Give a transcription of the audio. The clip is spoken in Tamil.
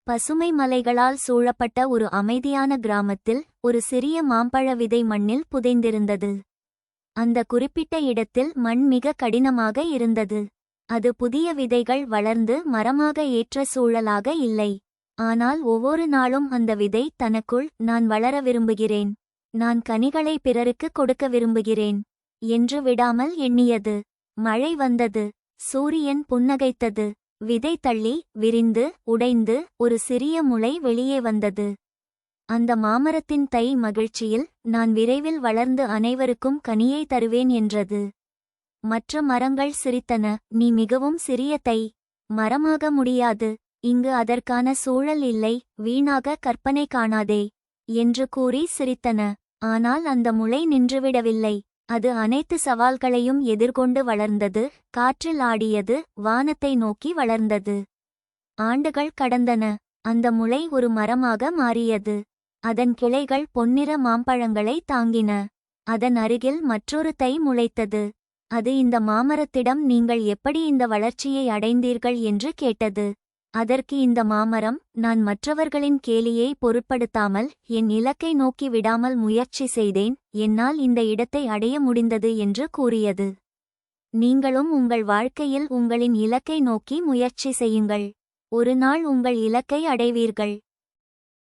பசுமை மலைகளால் சூழப்பட்ட ஒரு அமைதியான கிராமத்தில் ஒரு சிறிய மாம்பழ விதை மண்ணில் புதைந்திருந்தது. அந்த குறிப்பிட்ட இடத்தில் மண் மிக கடினமாக இருந்தது. அது புதிய விதைகள் வளர்ந்து மரமாக ஏற்ற சூழலாக இல்லை. ஆனால் ஒவ்வொரு நாளும் அந்த விதை தனக்குள், நான் வளர விரும்புகிறேன், நான் கனிகளை பிறருக்கு கொடுக்க விரும்புகிறேன் என்று விடாமல் எண்ணியது. மழை வந்தது. சூரியன் புன்னகைத்தது. விதை தள்ளி, விரிந்து, உடைந்து ஒரு சிறிய முளை வெளியே வந்தது. அந்த மாமரத்தின் தை மகிழ்ச்சியில், நான் விரைவில் வளர்ந்து அனைவருக்கும் கனியை தருவேன் என்றது. மற்ற மரங்கள் சிரித்தன. நீ மிகவும் சிறிய தை, மரமாக முடியாது, இங்கு அதற்கான சூழல் இல்லை, வீணாக கற்பனை காணாதே என்று கூறி சிரித்தன. ஆனால் அந்த முளை நின்றுவிடவில்லை. அது அனைத்து சவால்களையும் எதிர்கொண்டு வளர்ந்தது. காற்றில் ஆடியது, வானத்தை நோக்கி வளர்ந்தது. ஆண்டுகள் கடந்தன. அந்த முளை ஒரு மரமாக மாறியது. அதன் கிளைகள் பொன்னிற மாம்பழங்களை தாங்கின. அதன் அருகில் மற்றொரு தை முளைத்தது. அது இந்த மாமரத்திடம், நீங்கள் எப்படி இந்த வளர்ச்சியை அடைந்தீர்கள் என்று கேட்டது. அதற்கு இந்த மாமரம், நான் மற்றவர்களின் கேலியை பொருட்படுத்தாமல் என் இலக்கை நோக்கி விடாமல் முயற்சி செய்தேன், என்னால் இந்த இடத்தை அடைய முடிந்தது என்று கூறியது. நீங்களும் உங்கள் வாழ்க்கையில் உங்களின் இலக்கை நோக்கி முயற்சி செய்யுங்கள். ஒரு நாள் உங்கள் இலக்கை அடைவீர்கள்.